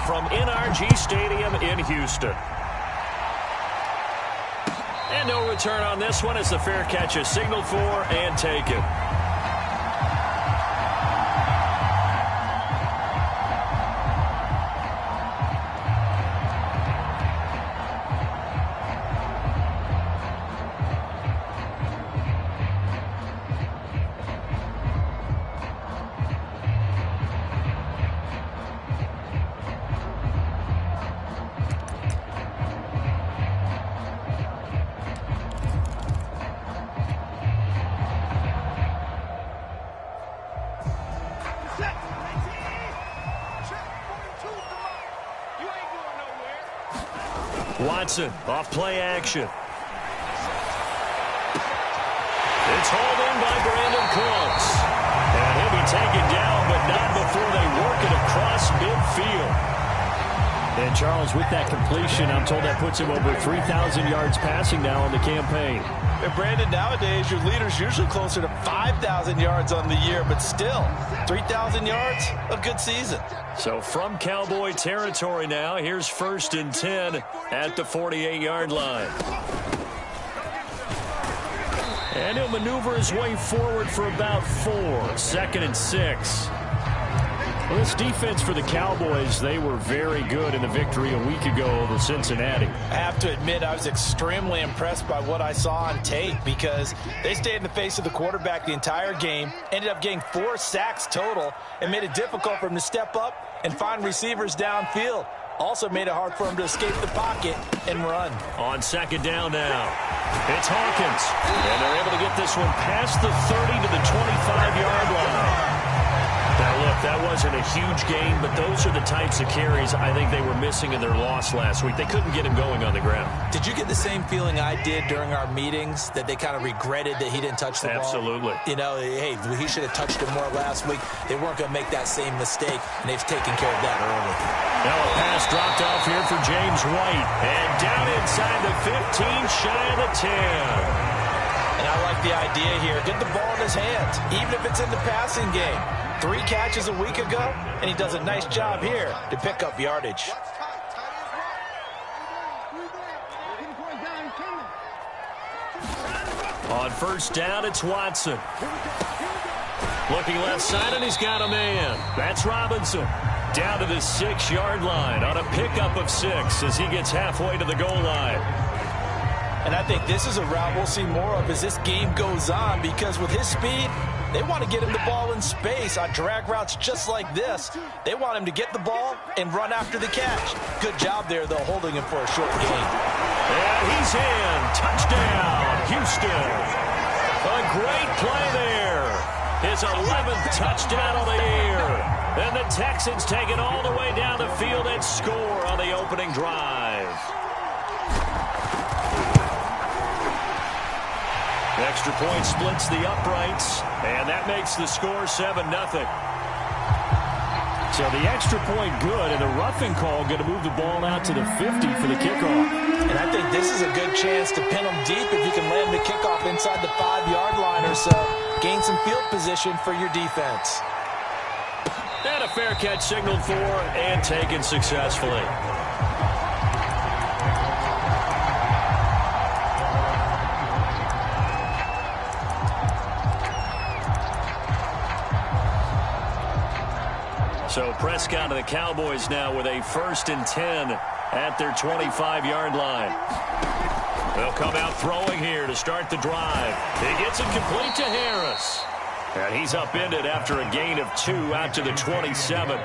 from NRG Stadium in Houston. And no return on this one as the fair catch is signaled for and taken. Watson off play action. It's hauled in by Brandon Cooks. And he'll be taken down, but not before they work it across midfield. And Charles, with that completion, I'm told that puts him over 3,000 yards passing now on the campaign. And Brandon, nowadays your leader's usually closer to 5,000 yards on the year, but still 3,000 yards, a good season. So from Cowboy territory now, here's 1st and 10 at the 48-yard line. And he'll maneuver his way forward for about 4. 2nd and 6. Well, this defense for the Cowboys, they were very good in the victory a week ago over Cincinnati. I have to admit, I was extremely impressed by what I saw on tape because they stayed in the face of the quarterback the entire game, ended up getting 4 sacks total, and made it difficult for him to step up and find receivers downfield. Also made it hard for him to escape the pocket and run. On 2nd down now, it's Hawkins. And they're able to get this one past the 30 to the 25-yard line. Now, look, that wasn't a huge gain, but those are the types of carries I think they were missing in their loss last week. They couldn't get him going on the ground. Did you get the same feeling I did during our meetings, that they kind of regretted that he didn't touch the ball? Absolutely. You know, hey, he should have touched it more last week. They weren't going to make that same mistake, and they've taken care of that early. Now a pass dropped off here for James White. And down inside the 15, shy of the 10. And I like the idea here. Get the ball in his hands, even if it's in the passing game. 3 catches a week ago, and he does a nice job here to pick up yardage. On 1st down, it's Watson. Looking left side, and he's got a man. That's Robinson. Down to the 6-yard line on a pickup of 6 as he gets halfway to the goal line. And I think this is a route we'll see more of as this game goes on, because with his speed, they want to get him the ball in space on drag routes just like this. They want him to get the ball and run after the catch. Good job there, though, holding him for a short gain. And he's in. Touchdown, Houston. A great play there. His 11th touchdown of the year. And the Texans take it all the way down the field and score on the opening drive. Extra point splits the uprights, and that makes the score 7-0. So the extra point good, and the roughing call going to move the ball out to the 50 for the kickoff. And I think this is a good chance to pin them deep if you can land the kickoff inside the 5-yard line or so. Gain some field position for your defense. And a fair catch signaled for and taken successfully. So Prescott and the Cowboys now with a 1st and 10 at their 25-yard line. They'll come out throwing here to start the drive. He gets it complete to Harris. And he's upended after a gain of 2 out to the 27.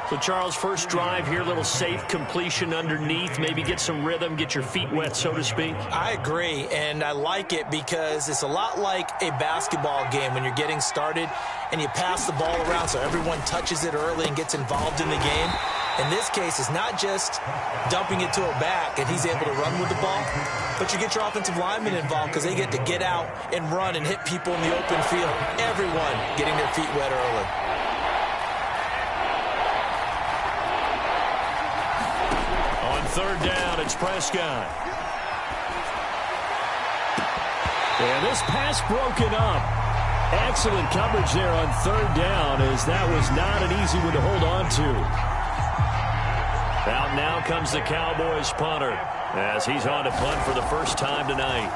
So, Charles, first drive here, little safe completion underneath. Maybe get some rhythm, get your feet wet, so to speak. I agree, and I like it because it's a lot like a basketball game when you're getting started and you pass the ball around so everyone touches it early and gets involved in the game. In this case, it's not just dumping it to a back and he's able to run with the ball, but you get your offensive linemen involved because they get to get out and run and hit people in the open field. Everyone getting their feet wet early. On 3rd down, it's Prescott. And this pass broken up. Excellent coverage there on 3rd down, as that was not an easy one to hold on to. And now comes the Cowboys punter as he's on to punt for the first time tonight.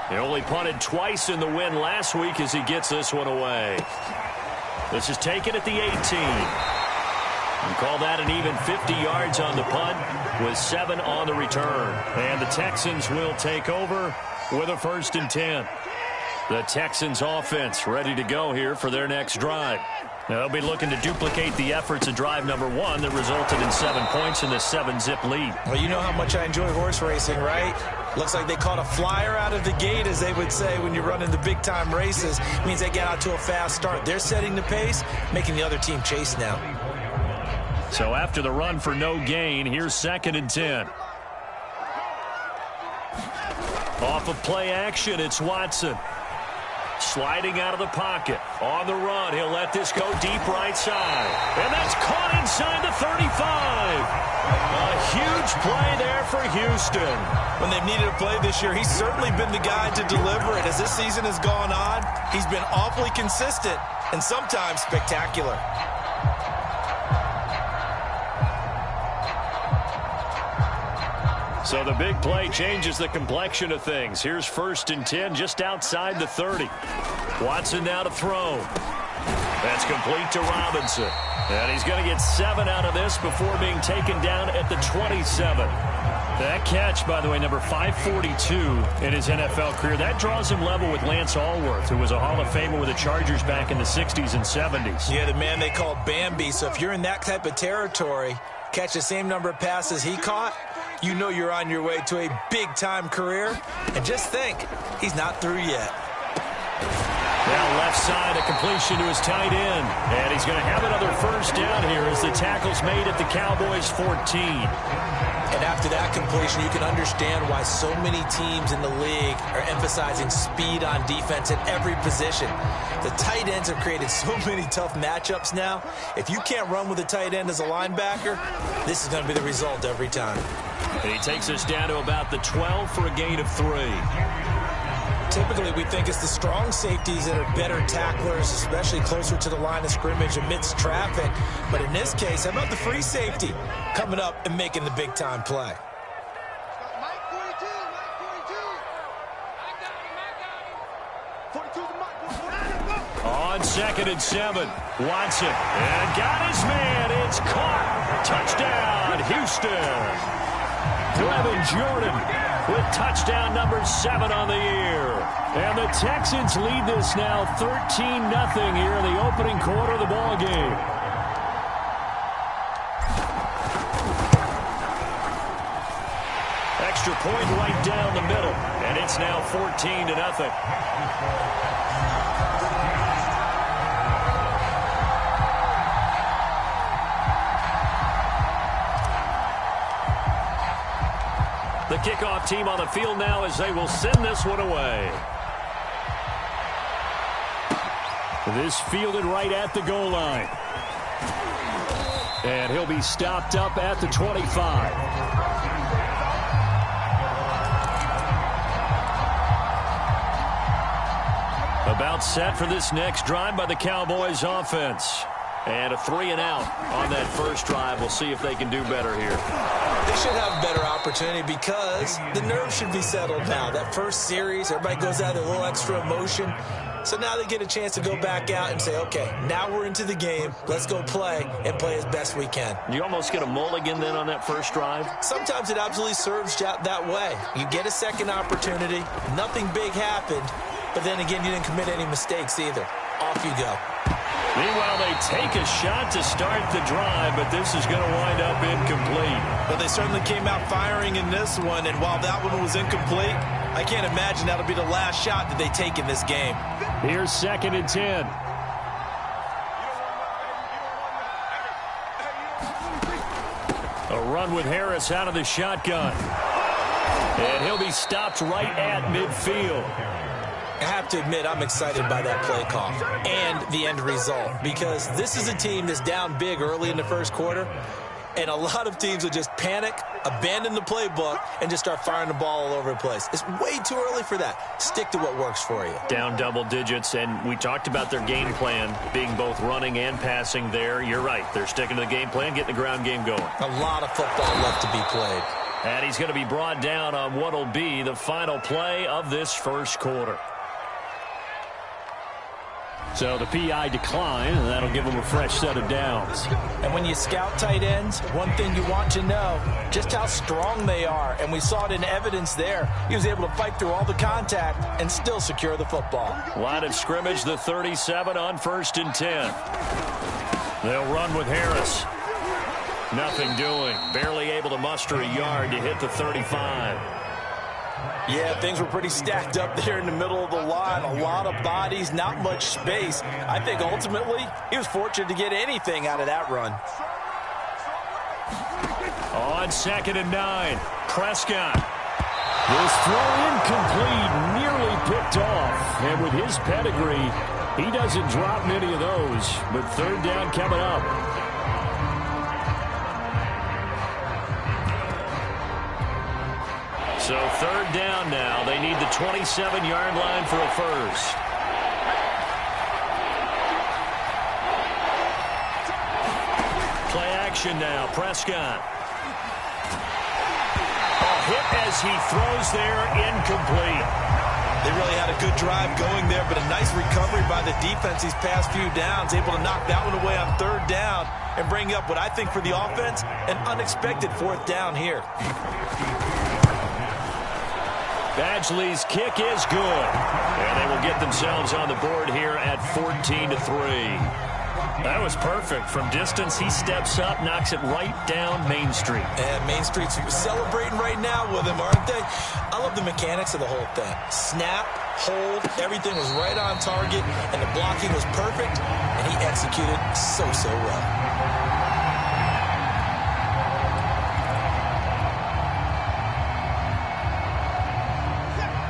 He only punted twice in the win last week as he gets this one away. This is taken at the 18. And call that an even 50 yards on the punt with 7 on the return. And the Texans will take over with a 1st and 10. The Texans offense ready to go here for their next drive. They'll be looking to duplicate the efforts of drive number 1 that resulted in 7 points in the 7-zip lead. Well, you know how much I enjoy horse racing, right? Looks like they caught a flyer out of the gate, as they would say when you're running the big-time races. It means they get out to a fast start. They're setting the pace, making the other team chase now. So after the run for no gain, here's 2nd and 10. Off of play action, it's Watson. Sliding out of the pocket. On the run, he'll let this go deep right side. And that's caught inside the 35. A huge play there for Houston. When they've needed a play this year, he's certainly been the guy to deliver it. As this season has gone on, he's been awfully consistent and sometimes spectacular. So the big play changes the complexion of things. Here's 1st and 10 just outside the 30. Watson now to throw. That's complete to Robinson. And he's going to get 7 out of this before being taken down at the 27. That catch, by the way, number 542 in his NFL career. That draws him level with Lance Allworth, who was a Hall of Famer with the Chargers back in the 60s and 70s. Yeah, the man they called Bambi. So if you're in that type of territory, catch the same number of passes he caught, you know you're on your way to a big-time career. And just think, he's not through yet. Now left side, a completion to his tight end. And he's going to have another 1st down here as the tackle's made at the Cowboys 14. And after that completion, you can understand why so many teams in the league are emphasizing speed on defense at every position. The tight ends have created so many tough matchups now. If you can't run with a tight end as a linebacker, this is going to be the result every time. And he takes us down to about the 12 for a gain of 3. Typically, we think it's the strong safeties that are better tacklers, especially closer to the line of scrimmage amidst traffic. But in this case, how about the free safety coming up and making the big-time play? On 2nd and 7, Watson. And got his man. It's caught. Touchdown, Houston. Brevin Jordan with touchdown number 7 on the year. And the Texans lead this now 13-0 here in the opening quarter of the ball game. Extra point right down the middle, and it's now 14-0. The kickoff team on the field now as they will send this one away. This fielded right at the goal line. And he'll be stopped up at the 25. About set for this next drive by the Cowboys offense. And a 3-and-out on that first drive. We'll see if they can do better here. They should have a better opportunity because the nerves should be settled now. That first series, everybody goes out with a little extra emotion. So now they get a chance to go back out and say, okay, now we're into the game. Let's go play and play as best we can. You almost get a mulligan then on that first drive? Sometimes it absolutely serves you out that way. You get a second opportunity. Nothing big happened. But then again, you didn't commit any mistakes either. Off you go. Meanwhile, they take a shot to start the drive, but this is going to wind up incomplete. Well, they certainly came out firing in this one, and while that one was incomplete, I can't imagine that'll be the last shot that they take in this game. Here's 2nd and 10. A run with Harris out of the shotgun. And he'll be stopped right at midfield. I have to admit, I'm excited by that play call and the end result because this is a team that's down big early in the first quarter. And a lot of teams will just panic, abandon the playbook, and just start firing the ball all over the place. It's way too early for that. Stick to what works for you. Down double digits, and we talked about their game plan being both running and passing there. You're right. They're sticking to the game plan, getting the ground game going. A lot of football left to be played. And he's going to be brought down on what will be the final play of this first quarter. So the PI decline, and that'll give them a fresh set of downs. And when you scout tight ends, one thing you want to know, just how strong they are. And we saw it in evidence there. He was able to fight through all the contact and still secure the football. Line of scrimmage, the 37 on 1st and 10. They'll run with Harris. Nothing doing. Barely able to muster a yard to hit the 35. Yeah, things were pretty stacked up there in the middle of the line. A lot of bodies, not much space. I think ultimately he was fortunate to get anything out of that run. On 2nd and 9, Prescott. This throw incomplete, nearly picked off. And with his pedigree, he doesn't drop many of those. But 3rd down coming up. So 3rd down now. They need the 27-yard line for a first. Play action now. Prescott. Hit as he throws there, incomplete. They really had a good drive going there, but a nice recovery by the defense these past few downs, able to knock that one away on 3rd down and bring up what I think for the offense, an unexpected 4th down here. Badgley's kick is good, and they will get themselves on the board here at 14-3. That was perfect. From distance, he steps up, knocks it right down Main Street. And Main Street's celebrating right now with him, aren't they? I love the mechanics of the whole thing. Snap, hold, everything was right on target, and the blocking was perfect, and he executed so well.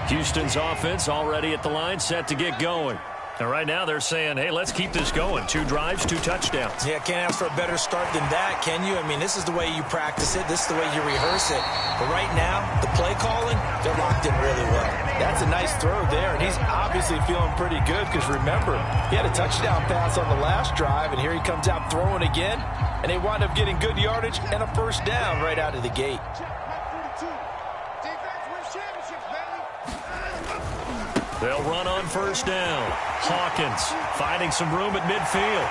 Houston's offense already at the line, set to get going. And right now they're saying, hey, let's keep this going. 2 drives, 2 touchdowns. Yeah, can't ask for a better start than that, can you? I mean, this is the way you practice it. This is the way you rehearse it. But right now, the play calling, they're locked in really well. That's a nice throw there, and he's obviously feeling pretty good because, remember, he had a touchdown pass on the last drive, and here he comes out throwing again, and they wind up getting good yardage and a first down right out of the gate. They'll run on 1st down. Hawkins finding some room at midfield.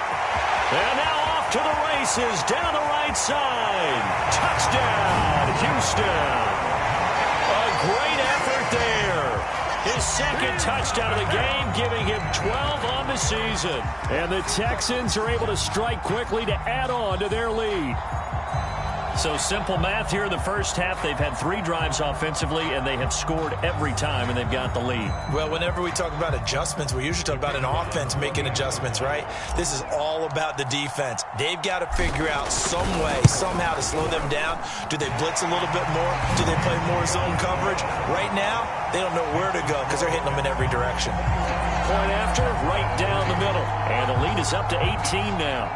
And now off to the races down the right side. Touchdown, Houston. A great effort there. His 2nd touchdown of the game, giving him 12 on the season. And the Texans are able to strike quickly to add on to their lead. So simple math here in the first half. They've had 3 drives offensively, and they have scored every time, and they've got the lead. Well, whenever we talk about adjustments, we usually talk about an offense making adjustments, right? This is all about the defense. They've got to figure out some way, somehow to slow them down. Do they blitz a little bit more? Do they play more zone coverage? Right now, they don't know where to go because they're hitting them in every direction. Point after, right down the middle. And the lead is up to 18 now.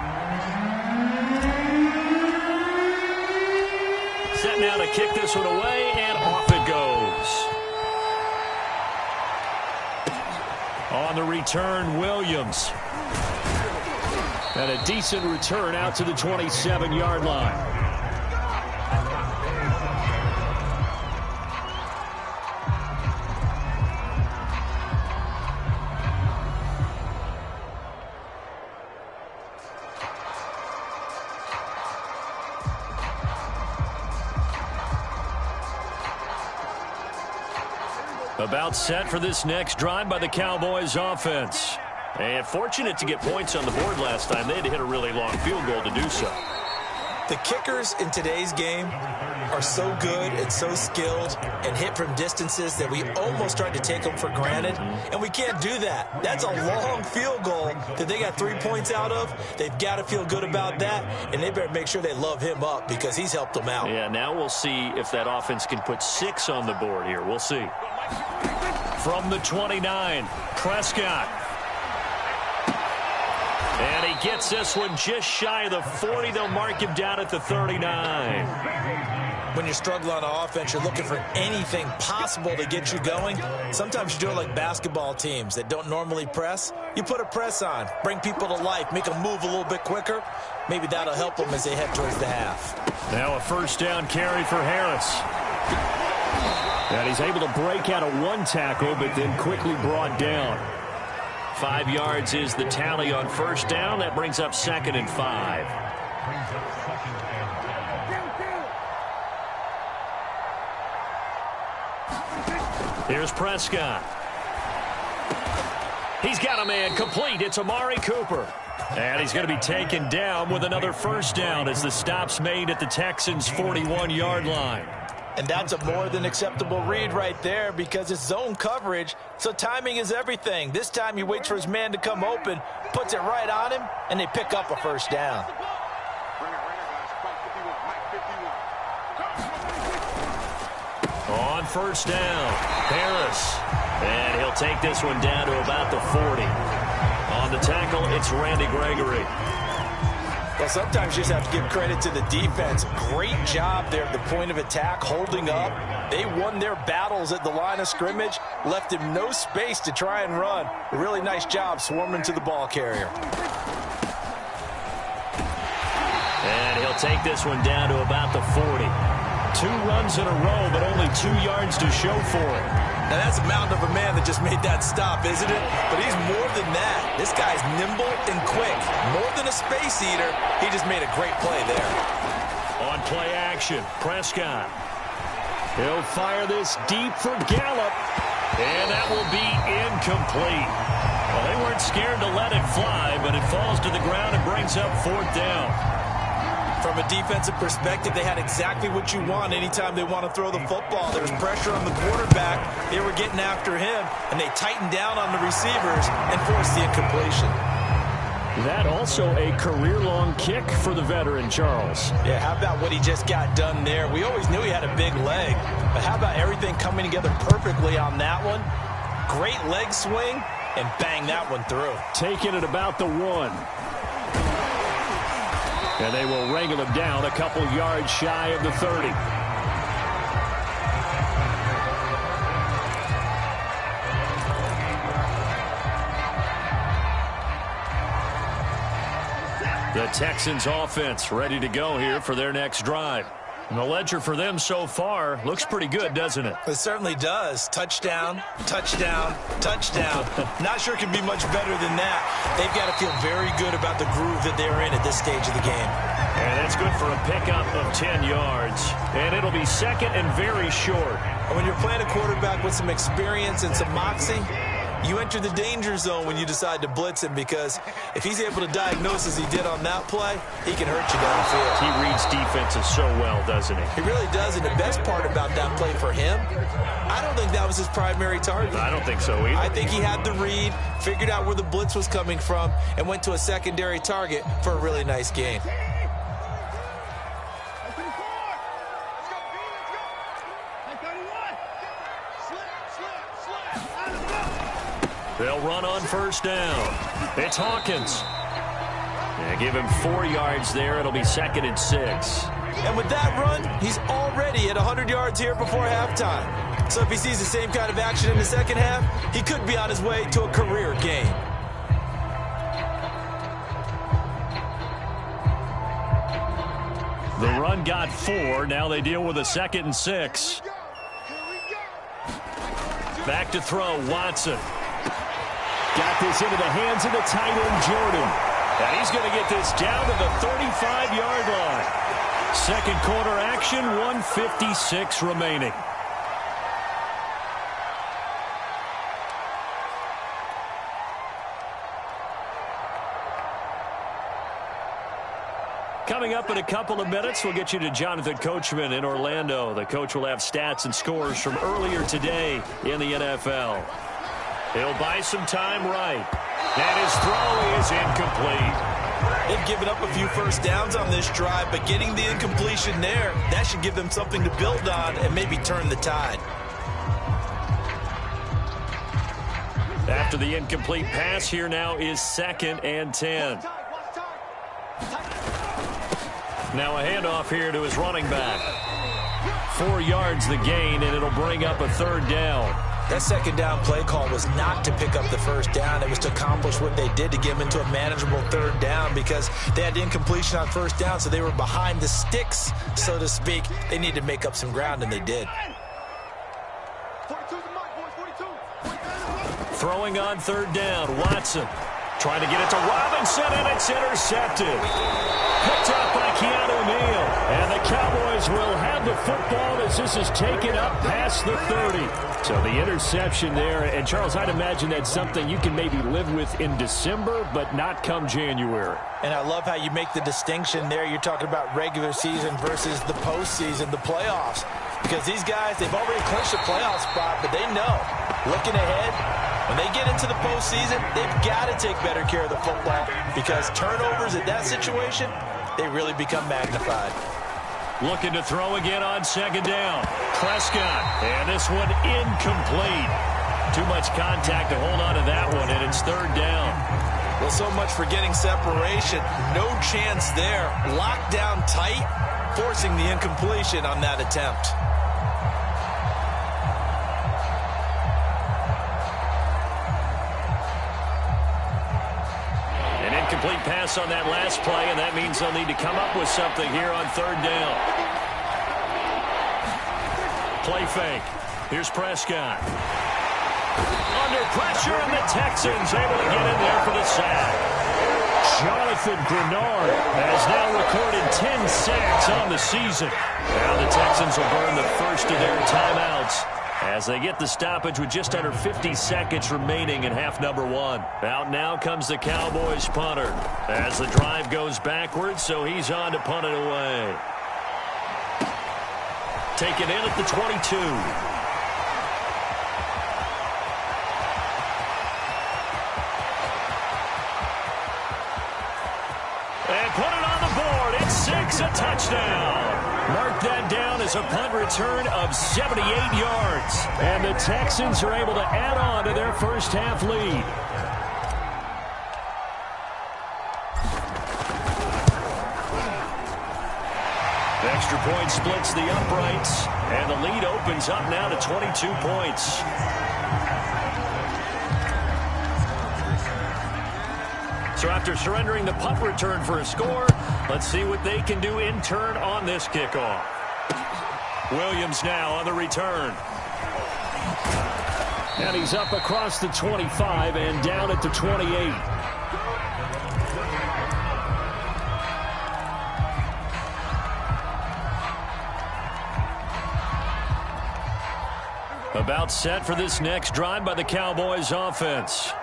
Set now to kick this one away, and off it goes. On the return, Williams. And a decent return out to the 27-yard line. About set for this next drive by the Cowboys offense. And fortunate to get points on the board last time. They had to hit a really long field goal to do so. The kickers in today's game are so good and so skilled and hit from distances that we almost start to take them for granted, and we can't do that. That's a long field goal that they got 3 points out of. They've got to feel good about that, and they better make sure they love him up because he's helped them out. Yeah, now we'll see if that offense can put 6 on the board here. We'll see. From the 29, Prescott. And he he gets this one just shy of the 40. They'll mark him down at the 39. When you're struggling on offense, you're looking for anything possible to get you going. Sometimes you do it like basketball teams that don't normally press. You put a press on, bring people to life, make them move a little bit quicker. Maybe that'll help them as they head towards the half. Now a first down carry for Harris. And he's able to break out of one tackle, but then quickly brought down. 5 yards is the tally on first down. That brings up 2nd and 5. Here's Prescott. He's got a man complete. It's Amari Cooper. And he's going to be taken down with another first down as the stop's made at the Texans' 41-yard line. And that's a more than acceptable read right there because it's zone coverage, so timing is everything. This time he waits for his man to come open, puts it right on him, and they pick up a first down. On first down, Harris. And he'll take this one down to about the 40. On the tackle, it's Randy Gregory. Well, sometimes you just have to give credit to the defense. Great job there at the point of attack, holding up. They won their battles at the line of scrimmage, left him no space to try and run. A really nice job swarming to the ball carrier. And he'll take this one down to about the 40. 2 runs in a row, but only 2 yards to show for it. Now, that's a mountain of a man that just made that stop, isn't it? But he's more than that. This guy's nimble and quick. More than a space eater, he just made a great play there. On play action, Prescott. He'll fire this deep for Gallup. And that will be incomplete. Well, they weren't scared to let it fly, but it falls to the ground and brings up 4th down. From a defensive perspective, they had exactly what you want anytime they want to throw the football. There was pressure on the quarterback. They were getting after him, and they tightened down on the receivers and forced the incompletion. That also a career-long kick for the veteran, Charles. Yeah, how about what he just got done there? We always knew he had a big leg, but how about everything coming together perfectly on that one? Great leg swing, and bang that one through. Taking it about the 1. And they will wrangle him down a couple yards shy of the 30. The Texans offense ready to go here for their next drive. And the ledger for them so far looks pretty good, doesn't it? It certainly does. Touchdown, touchdown, touchdown. Not sure it can be much better than that. They've got to feel very good about the groove that they're in at this stage of the game. And that's good for a pickup of 10 yards. And it'll be 2nd and very short. And when you're playing a quarterback with some experience and some moxie, you enter the danger zone when you decide to blitz him, because if he's able to diagnose as he did on that play, he can hurt you downfield. He reads defenses so well, doesn't he? He really does, and the best part about that play for him, I don't think that was his primary target. I don't think so either. I think he had the read, figured out where the blitz was coming from, and went to a secondary target for a really nice gain. They'll run on first down. It's Hawkins. Yeah, give him 4 yards there. It'll be 2nd and 6. And with that run, he's already at 100 yards here before halftime. So if he sees the same kind of action in the second half, he could be on his way to a career gain. The run got 4. Now they deal with a 2nd and 6. Back to throw, Watson. Got this into the hands of the tight end, Jordan. And he's going to get this down to the 35-yard line. Second quarter action, 1:56 remaining. Coming up in a couple of minutes, we'll get you to Jonathan Coachman in Orlando. The coach will have stats and scores from earlier today in the NFL. He'll buy some time right. And his throw is incomplete. They've given up a few first downs on this drive, but getting the incompletion there, that should give them something to build on and maybe turn the tide. After the incomplete pass, here now is 2nd and 10. Now a handoff here to his running back. 4 yards the gain, and it'll bring up a 3rd down. That 2nd down play call was not to pick up the 1st down. It was to accomplish what they did, to get them into a manageable 3rd down, because they had incompletion on 1st down, so they were behind the sticks, so to speak. They needed to make up some ground, and they did. Throwing on 3rd down, Watson. Trying to get it to Robinson, and it's intercepted. Picked up by Keanu Neal. And the Cowboys will have the football as this is taken up past the 30. So the interception there. And, Charles, I'd imagine that's something you can maybe live with in December, but not come January. And I love how you make the distinction there. You're talking about regular season versus the postseason, the playoffs. Because these guys, they've already clinched a playoff spot, but they know, looking ahead, when they get into the postseason, they've got to take better care of the football, because turnovers in that situation, they really become magnified. Looking to throw again on 2nd down. Prescott, and this one incomplete. Too much contact to hold on to that one, and it's 3rd down. Well, so much for getting separation. No chance there. Locked down tight, forcing the incompletion on that attempt. Complete pass on that last play, and that means they'll need to come up with something here on 3rd down. Play fake. Here's Prescott. Under pressure, and the Texans able to get in there for the sack. Jonathan Grenard has now recorded 10 sacks on the season. Now the Texans will burn the first of their timeouts as they get the stoppage with just under 50 seconds remaining in half number 1. Out now comes the Cowboys punter as the drive goes backwards, so he's on to punt it away. Taken in at the 22. And put it on the board. It's 6, a touchdown. Mark that down as a punt return of 78 yards. And the Texans are able to add on to their first half lead. The extra point splits the uprights, and the lead opens up now to 22 points. So after surrendering the punt return for a score, let's see what they can do in turn on this kickoff. Williams now on the return. And he's up across the 25 and down at the 28. About set for this next drive by the Cowboys offense.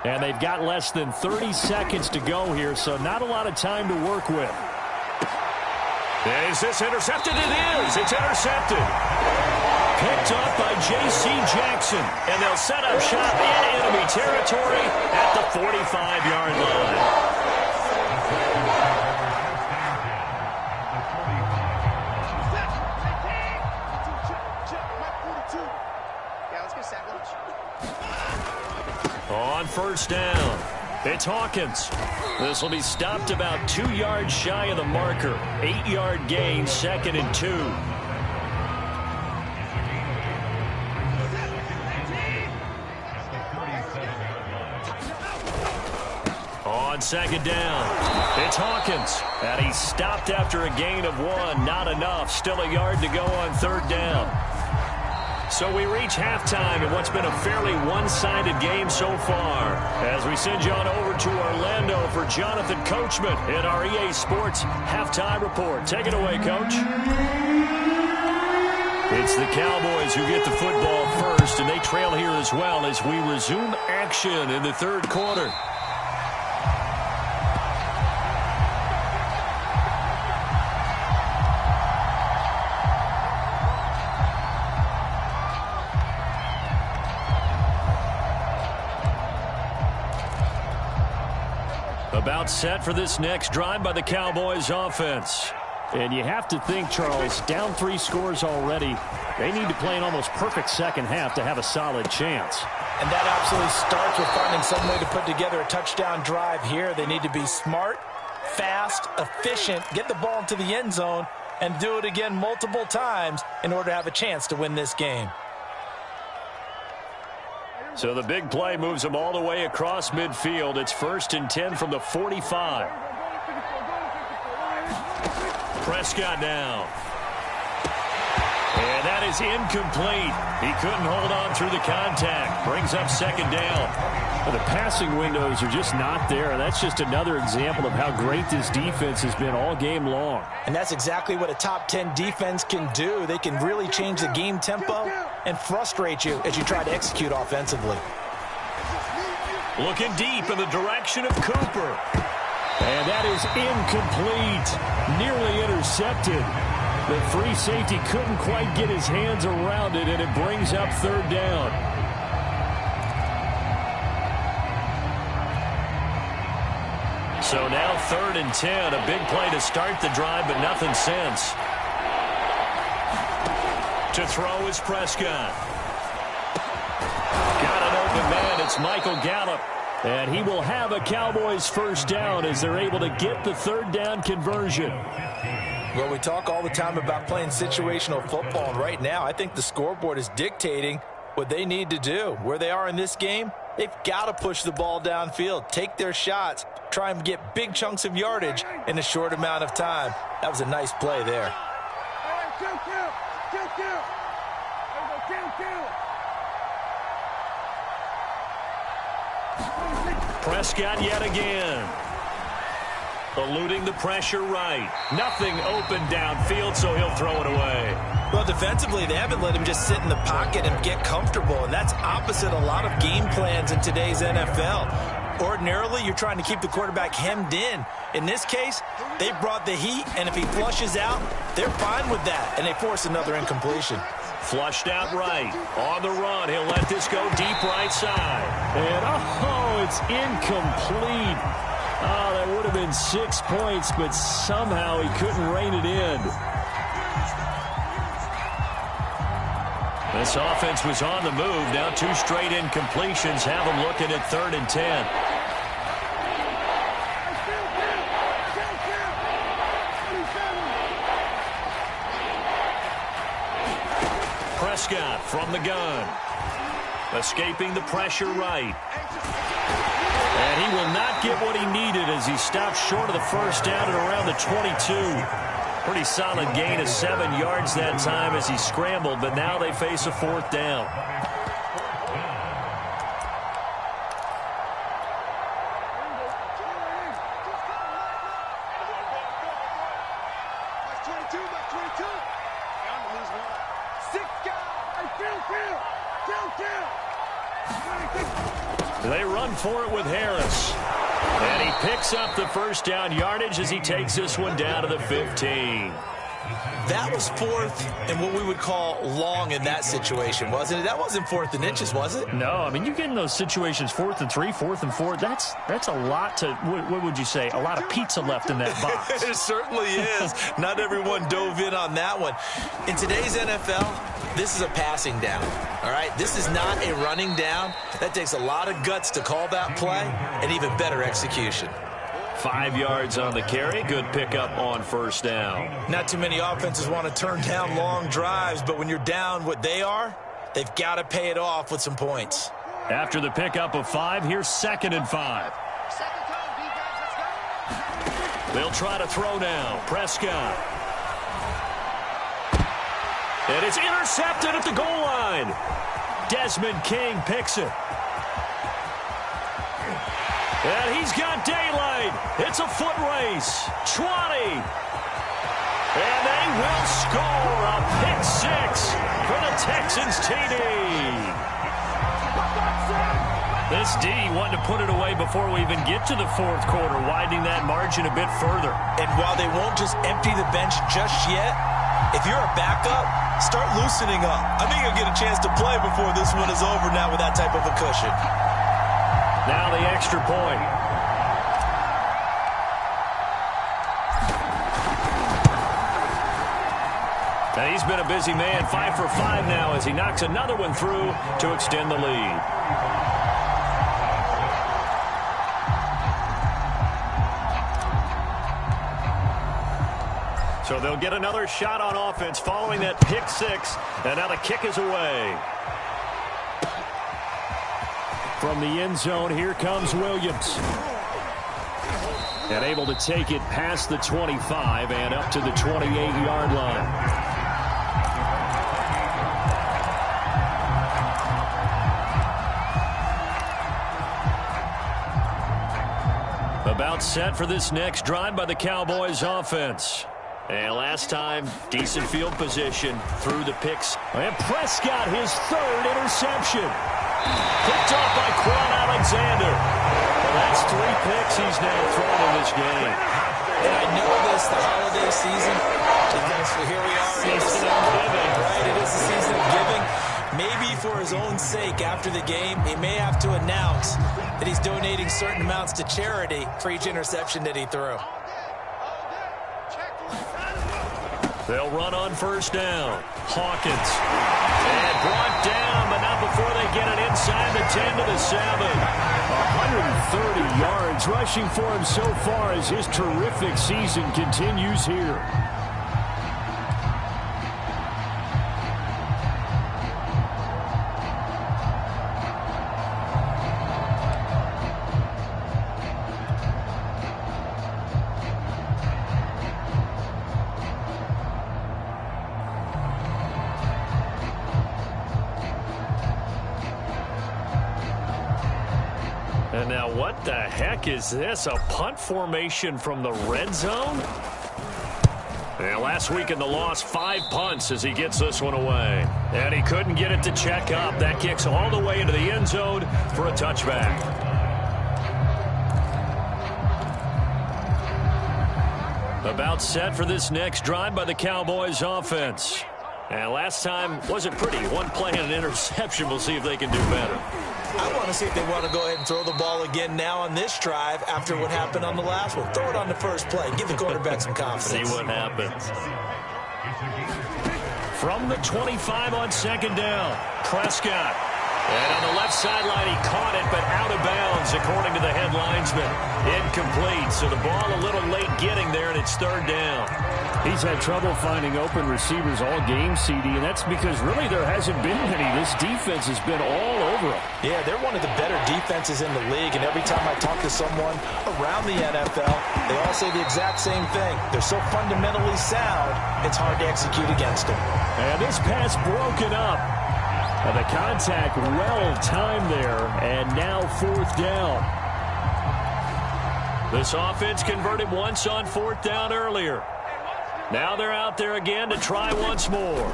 And they've got less than 30 seconds to go here, so not a lot of time to work with. Is this intercepted? It is. It's intercepted. Picked up by J.C. Jackson. And they'll set up shop in enemy territory at the 45-yard line. On 1st down, it's Hawkins. This will be stopped about 2 yards shy of the marker. 8-yard gain, 2nd and 2. On 2nd down, it's Hawkins. And he's stopped after a gain of 1. Not enough. Still a yard to go on 3rd down. So we reach halftime in what's been a fairly one-sided game so far. As we send you on over to Orlando for Jonathan Coachman in our EA Sports Halftime Report. Take it away, Coach. It's the Cowboys who get the football first, and they trail here as well as we resume action in the 3rd quarter. About set for this next drive by the Cowboys offense. And you have to think, Charles, down 3 scores already. They need to play an almost perfect second half to have a solid chance. And that absolutely starts with finding some way to put together a touchdown drive here. They need to be smart fast, efficient, get the ball into the end zone, and do it again multiple times in order to have a chance to win this game. So the big play moves them all the way across midfield. It's 1st and 10 from the 45. Prescott now. And that is incomplete. He couldn't hold on through the contact. Brings up 2nd down. Well, the passing windows are just not there. That's just another example of how great this defense has been all game long. And that's exactly what a top 10 defense can do. They can really change the game tempo and frustrate you as you try to execute offensively. Looking deep in the direction of Cooper. And that is incomplete. Nearly intercepted. The free safety couldn't quite get his hands around it, and it brings up 3rd down. So now 3rd and 10. A big play to start the drive, but nothing since. To throw is Prescott. Got an open man. It's Michael Gallup. And he will have a Cowboys 1st down as they're able to get the 3rd down conversion. Well, we talk all the time about playing situational football, and right now I think the scoreboard is dictating what they need to do. Where they are in this game, they've got to push the ball downfield, take their shots, try and get big chunks of yardage in a short amount of time. That was a nice play there. Prescott yet again. Eluding the pressure right. Nothing open downfield, so he'll throw it away. Well, defensively, they haven't let him just sit in the pocket and get comfortable, and that's opposite a lot of game plans in today's NFL. Ordinarily, you're trying to keep the quarterback hemmed in. In this case, they brought the heat, and if he flushes out, they're fine with that, and they force another incompletion. Flushed out right. On the run, he'll let this go deep right side. And, it's incomplete. Oh, that would have been 6 points, but somehow he couldn't rein it in. This offense was on the move. Now 2 straight incompletions have them looking at 3rd and 10. Prescott from the gun. Escaping the pressure right. And he will not get what he needed as he stopped short of the 1st down at around the 22. Pretty solid gain of 7 yards that time as he scrambled, but now they face a 4th down. They run for it with Harris. And he picks up the 1st down yardage as he takes this one down to the 15. That was 4th and what we would call long in that situation, wasn't it? That wasn't 4th and inches, was it? No, I mean, you get in those situations 4th and 3, 4th and 4. That's a lot to, what would you say, a lot of pizza left in that box. It certainly is. Not everyone dove in on that one. In today's NFL, this is a passing down, all right? This is not a running down. That takes a lot of guts to call that play and even better execution. 5 yards on the carry. Good pickup on 1st down. Not too many offenses want to turn down long drives, but when you're down what they are, they've got to pay it off with some points. After the pickup of 5, here's 2nd and 5. They'll try to throw now. Prescott. And it's intercepted at the goal line. Desmond King picks it. And he's got daylight. It's a foot race. 20. And they will score a pick 6 for the Texans TD. This D wanted to put it away before we even get to the 4th quarter, widening that margin a bit further. And while they won't just empty the bench just yet, if you're a backup, start loosening up. I think you'll get a chance to play before this one is over now with that type of a cushion. Now the extra point. And he's been a busy man, 5 for 5 now as he knocks another one through to extend the lead. So they'll get another shot on offense following that pick six. And now the kick is away. From the end zone, here comes Williams. And able to take it past the 25 and up to the 28-yard line. About set for this next drive by the Cowboys offense. And last time, decent field position through the picks. And Prescott, his third interception. Picked off by Quan Alexander. Well, that's 3 picks he's now thrown in this game. And I know this, the holiday season, because here we are. Season of giving. Right, it is the season of giving. Maybe for his own sake, after the game, he may have to announce that he's donating certain amounts to charity for each interception that he threw. They'll run on first down. Hawkins. And brought down, but not before they get it inside the 10 to the 7. 130 yards rushing for him so far as his terrific season continues here. And now what the heck is this? A punt formation from the red zone? And last week in the loss, 5 punts as he gets this one away. And he couldn't get it to check up. That kicks all the way into the end zone for a touchback. About set for this next drive by the Cowboys offense. And last time wasn't pretty. 1 play and an interception. We'll see if they can do better. I want to see if they want to go ahead and throw the ball again now on this drive after what happened on the last one. Throw it on the first play. Give the quarterback some confidence. See what happens. From the 25 on second down, Prescott. And on the left sideline, he caught it, but out of bounds, according to the head linesman. Incomplete, so the ball a little late getting there, and it's third down. He's had trouble finding open receivers all game, CD, and that's because really there hasn't been any. This defense has been all over him. Yeah, they're one of the better defenses in the league, and every time I talk to someone around the NFL, they all say the exact same thing. They're so fundamentally sound, it's hard to execute against them. And this pass broken up. The contact well-timed there, and now fourth down. This offense converted once on fourth down earlier. Now they're out there again to try once more.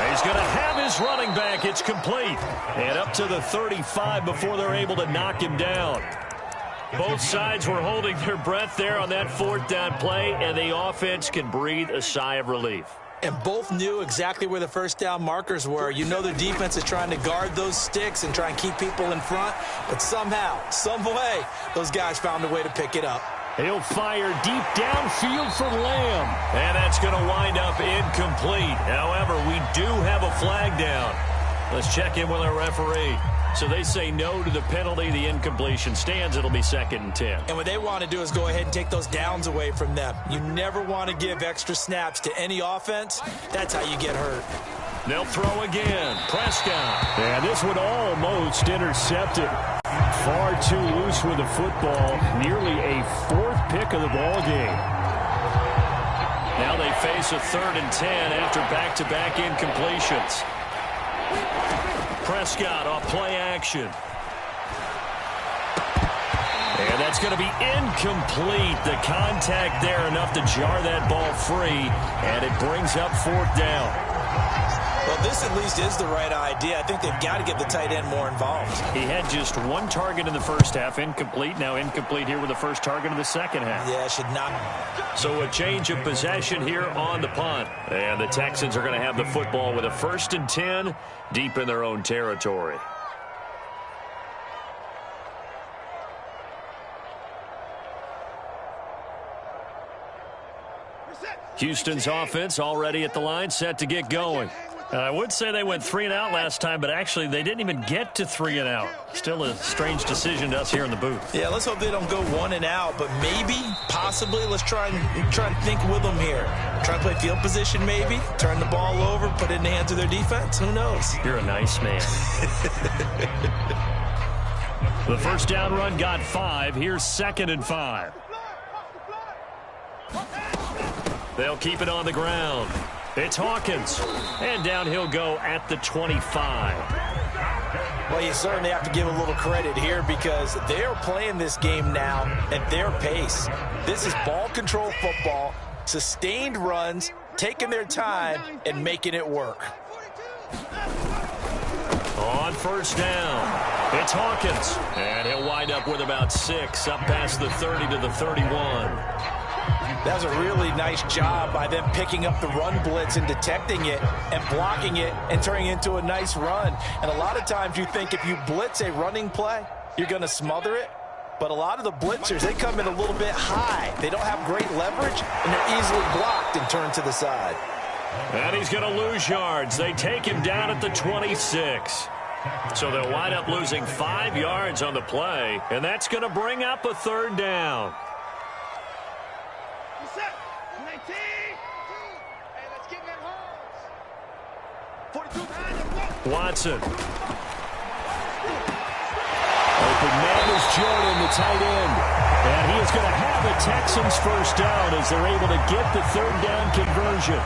He's going to have his running back. It's complete. And up to the 35 before they're able to knock him down. Both sides were holding their breath there on that fourth down play, and the offense can breathe a sigh of relief. And both knew exactly where the first down markers were. You know the defense is trying to guard those sticks and try and keep people in front. But somehow, some way, those guys found a way to pick it up. He'll fire deep downfield for Lamb. And that's going to wind up incomplete. However, we do have a flag down. Let's check in with our referee. So they say no to the penalty. The incompletion stands. It'll be 2nd and 10. And what they want to do is go ahead and take those downs away from them. You never want to give extra snaps to any offense. That's how you get hurt. They'll throw again. Prescott. And this one almost intercepted. Far too loose with the football. Nearly a 4th pick of the ball game. Now they face a 3rd and 10 after back-to-back incompletions. Prescott off play action. And that's going to be incomplete. The contact there enough to jar that ball free. And it brings up 4th down. Well, this at least is the right idea. I think they've got to get the tight end more involved. He had just 1 target in the first half. Incomplete. Now incomplete here with the first target of the second half. Yeah, should not. So a change of possession here on the punt. And the Texans are going to have the football with a 1st and 10 deep in their own territory. Houston's offense already at the line, set to get going. I would say they went 3 and out last time, but actually they didn't even get to 3 and out. Still a strange decision to us here in the booth. Yeah, let's hope they don't go 1 and out, but maybe, possibly, let's try and think with them here. Try to play field position maybe, turn the ball over, put it in the hands of their defense. Who knows? You're a nice man. The first down run got 5. Here's 2nd and 5. They'll keep it on the ground. It's Hawkins. And down he'll go at the 25. Well, you certainly have to give a little credit here because they're playing this game now at their pace. This is ball control football, sustained runs, taking their time, and making it work. On first down, it's Hawkins. And he'll wind up with about 6, up past the 30 to the 31. That was a really nice job by them picking up the run blitz and detecting it and blocking it and turning it into a nice run. And a lot of times you think if you blitz a running play, you're going to smother it. But a lot of the blitzers, they come in a little bit high. They don't have great leverage, and they're easily blocked and turned to the side. And he's going to lose yards. They take him down at the 26. So they'll wind up losing 5 yards on the play, and that's going to bring up a 3rd down. Watson. Open man is Jordan, the tight end. And he is going to have the Texans first down as they're able to get the 3rd down conversion.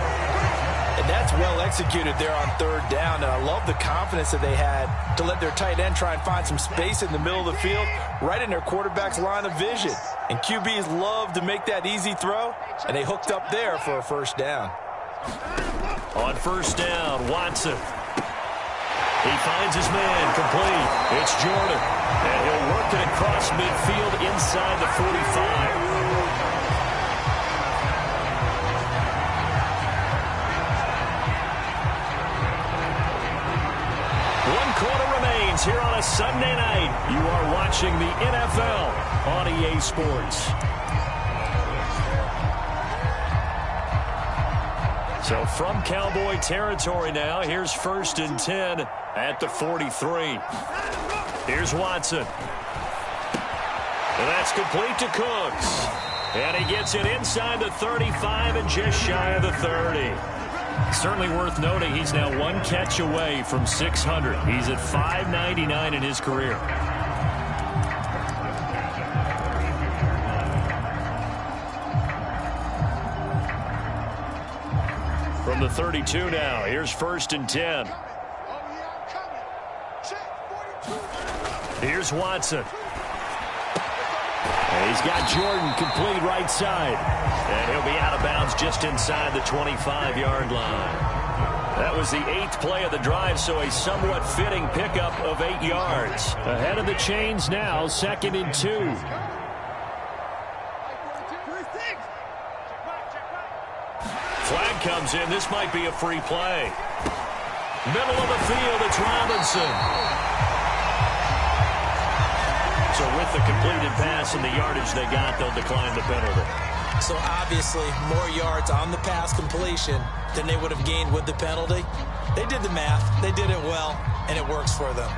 And that's well executed there on 3rd down. And I love the confidence that they had to let their tight end try and find some space in the middle of the field, right in their quarterback's line of vision. And QBs love to make that easy throw, and they hooked up there for a first down. On first down, Watson. He finds his man complete. It's Jordan. And he'll work it across midfield inside the 45. Here on a Sunday night, you are watching the NFL on EA Sports. So from Cowboy territory now, here's 1st and 10 at the 43. Here's Watson. And that's complete to Cooks. And he gets it inside the 35 and just shy of the 30. Certainly worth noting he's now 1 catch away from 600. He's at 599 in his career. From the 32 now, here's 1st and 10. Here's Watson. And he's got Jordan complete right side. And he'll be out of bounds just inside the 25-yard line. That was the 8th play of the drive, so a somewhat fitting pickup of 8 yards. Ahead of the chains now, 2nd and 2. Flag comes in. This might be a free play. Middle of the field, it's Robinson. So with the completed pass and the yardage they got, they'll decline the penalty. So obviously more yards on the pass completion than they would have gained with the penalty. They did the math. They did it well, and it works for them.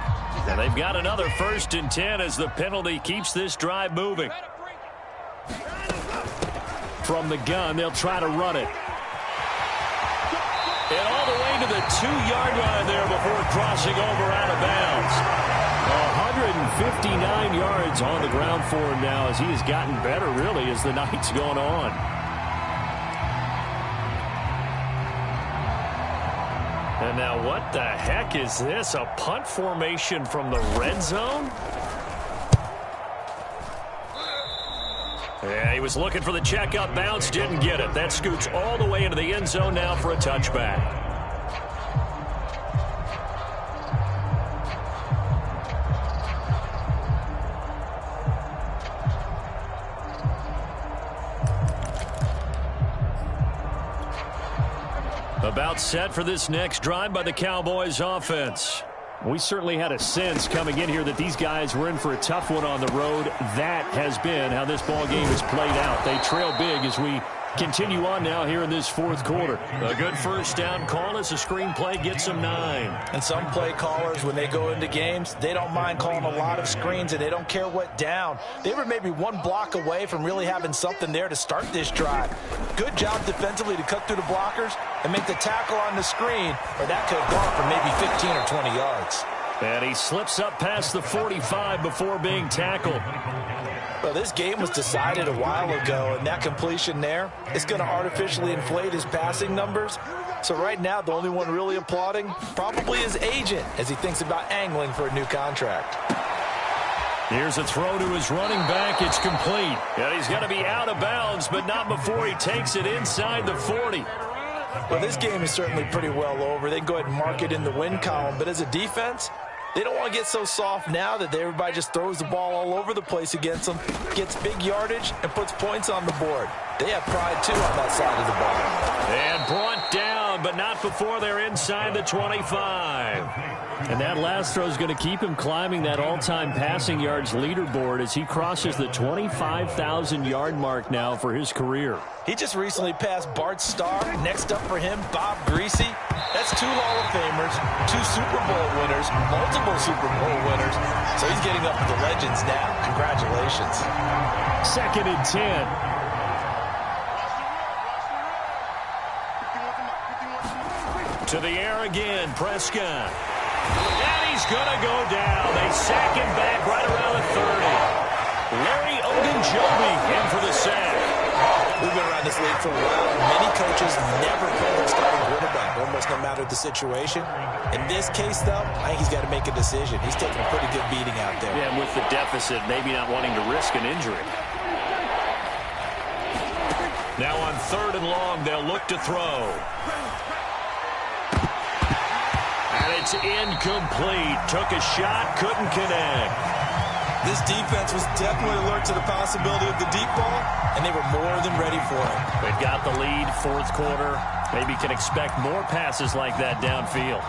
And they've got another 1st and 10 as the penalty keeps this drive moving. From the gun, they'll try to run it. And all the way to the 2-yard line there before crossing over out of bounds. 159 yards on the ground for him now as he has gotten better, really, as the night's gone on. And now what the heck is this? A punt formation from the red zone? Yeah, he was looking for the checkup bounce, didn't get it. That scoots all the way into the end zone now for a touchback. About set for this next drive by the Cowboys offense. We certainly had a sense coming in here that these guys were in for a tough one on the road. That has been how this ball game has played out. They trail big as we Continue on now here in this fourth quarter. A good first down call as the screenplay gets them 9. And some play callers, when they go into games, they don't mind calling a lot of screens, and they don't care what down. They were maybe one block away from really having something there to start this drive. Good job defensively to cut through the blockers and make the tackle on the screen, or that could have gone for maybe 15 or 20 yards. And he slips up past the 45 before being tackled. Well, this game was decided a while ago, and that completion there is going to artificially inflate his passing numbers. So right now, the only one really applauding probably his agent as he thinks about angling for a new contract. Here's a throw to his running back. It's complete. And he's going to be out of bounds, but not before he takes it inside the 40. Well, this game is certainly pretty well over. They can go ahead and mark it in the win column. But as a defense, they don't want to get so soft now that everybody just throws the ball all over the place against them, gets big yardage, and puts points on the board. They have pride, too, on that side of the ball. And brought down, but not before they're inside the 25. And that last throw is going to keep him climbing that all-time passing yards leaderboard as he crosses the 25,000-yard mark now for his career. He just recently passed Bart Starr. Next up for him, Bob Greasy. That's 2 Hall of Famers, 2 Super Bowl winners, multiple Super Bowl winners. So he's getting up with the legends now. Congratulations. 2nd and 10. To the air again, Prescott. And he's going to go down. They sack him back right around the 30. Larry Ogunjobi in for the sack. We've been around this league for a while, and many coaches never play their starting quarterback, almost no matter the situation. In this case, though, I think he's got to make a decision. He's taking a pretty good beating out there. Yeah, and with the deficit, maybe not wanting to risk an injury. Now on 3rd and long, they'll look to throw. And it's incomplete. Took a shot, couldn't connect. This defense was definitely alert to the possibility of the deep ball, and they were more than ready for it. They've got the lead, 4th quarter. Maybe can expect more passes like that downfield.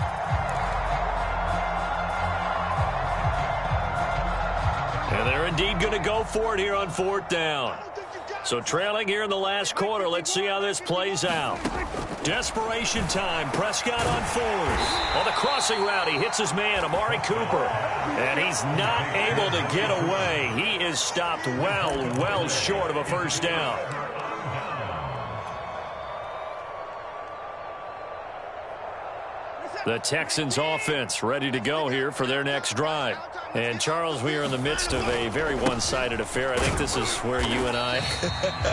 And they're indeed going to go for it here on 4th down. So trailing here in the last quarter, let's see how this plays out. Desperation time. Prescott on 4th. On the crossing route, he hits his man, Amari Cooper. And he's not able to get away. He is stopped well short of a first down. The Texans offense ready to go here for their next drive. And, Charles, we are in the midst of a very one-sided affair. I think this is where you and I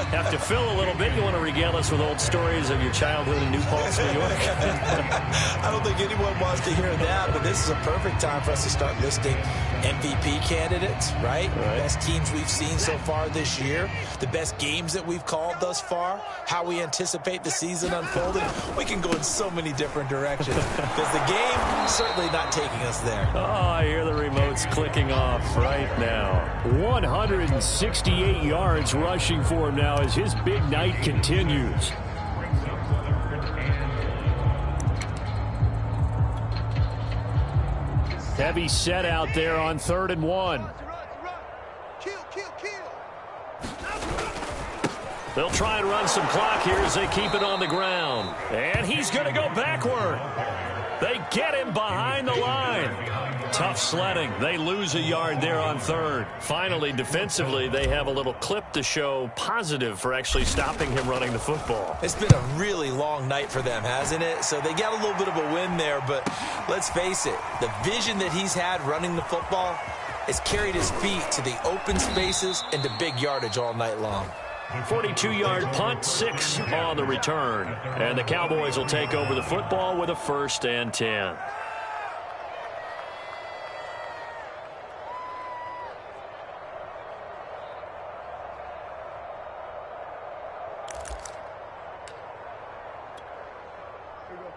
have to fill a little bit. You want to regale us with old stories of your childhood in New Paltz, New York? I don't think anyone wants to hear that, but this is a perfect time for us to start listing MVP candidates, right? The best teams we've seen so far this year, the best games that we've called thus far, how we anticipate the season unfolding. We can go in so many different directions because the game certainly not taking us there. Oh, I hear the remotes clicking off right now. 168 yards rushing for him now as his big night continues. Heavy set out there on 3rd and 1. They'll try and run some clock here as they keep it on the ground. And he's going to go backward. They get him behind the line. Tough sledding. They lose a yard there on 3rd. Finally, defensively, they have a little clip to show positive for actually stopping him running the football. It's been a really long night for them, hasn't it? So they got a little bit of a win there, but let's face it, the vision that he's had running the football has carried his feet to the open spaces and to big yardage all night long. 42-yard punt, 6 on the return. And the Cowboys will take over the football with a 1st and 10.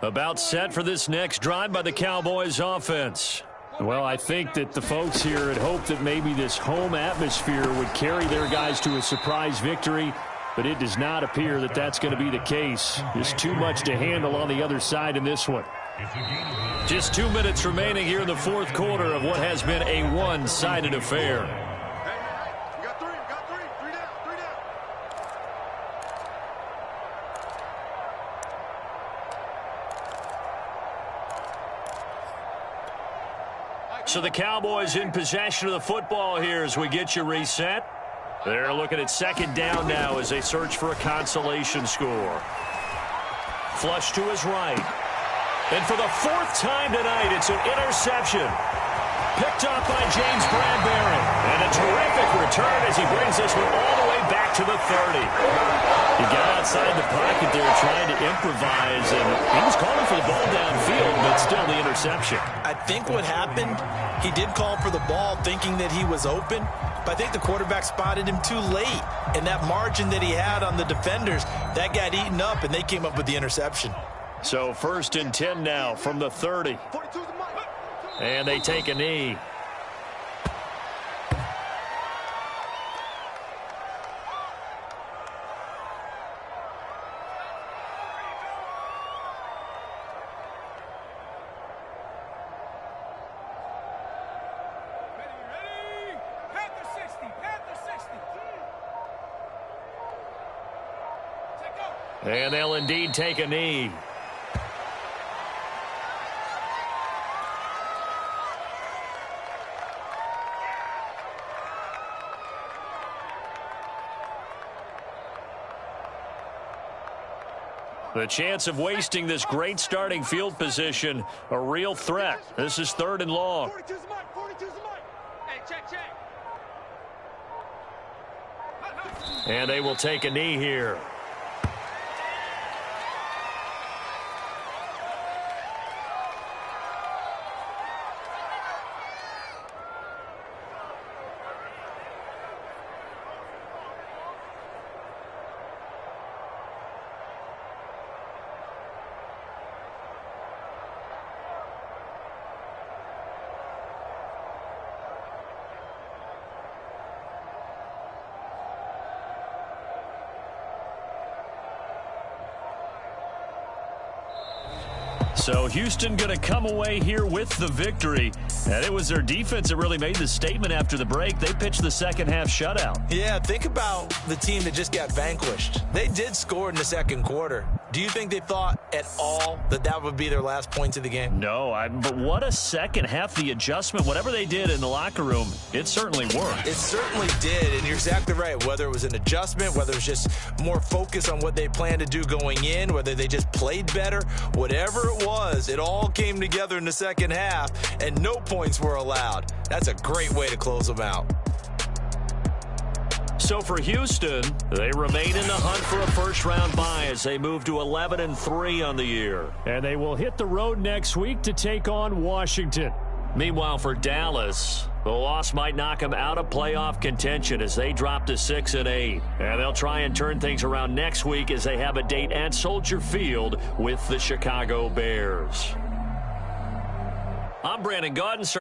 About set for this next drive by the Cowboys offense. Well, I think that the folks here had hoped that maybe this home atmosphere would carry their guys to a surprise victory, but it does not appear that that's going to be the case. There's too much to handle on the other side in this one. Just 2 minutes remaining here in the 4th quarter of what has been a one-sided affair. So the Cowboys in possession of the football here as we get you reset. They're looking at second down now as they search for a consolation score. Flush to his right. And for the fourth time tonight, it's an interception. Picked up by James Bradbury. And a terrific return as he brings this one all the way back to the 30. He got outside the pocket there trying to improvise, and he was calling for the ball downfield, but still the interception. I think what happened, he did call for the ball thinking that he was open, but I think the quarterback spotted him too late. And that margin that he had on the defenders, that got eaten up, and they came up with the interception. So 1st and 10 now from the 30. And they take a knee. And they'll indeed take a knee. The chance of wasting this great starting field position, a real threat. This is 3rd and long. Hey, check. And they will take a knee here. So Houston going to come away here with the victory. And it was their defense that really made the statement after the break. They pitched the second half shutout. Yeah, think about the team that just got vanquished. They did score in the second quarter. Do you think they thought at all that that would be their last points of the game? No, but what a second half. The adjustment, whatever they did in the locker room, it certainly worked. It certainly did, and you're exactly right. Whether it was an adjustment, whether it was just more focus on what they planned to do going in, whether they just played better, whatever it was, it all came together in the second half, and no points were allowed. That's a great way to close them out. So for Houston, they remain in the hunt for a first-round bye as they move to 11-3 on the year. And they will hit the road next week to take on Washington. Meanwhile, for Dallas, the loss might knock them out of playoff contention as they drop to 6-8. And they'll try and turn things around next week as they have a date at Soldier Field with the Chicago Bears. I'm Brandon Gaudin.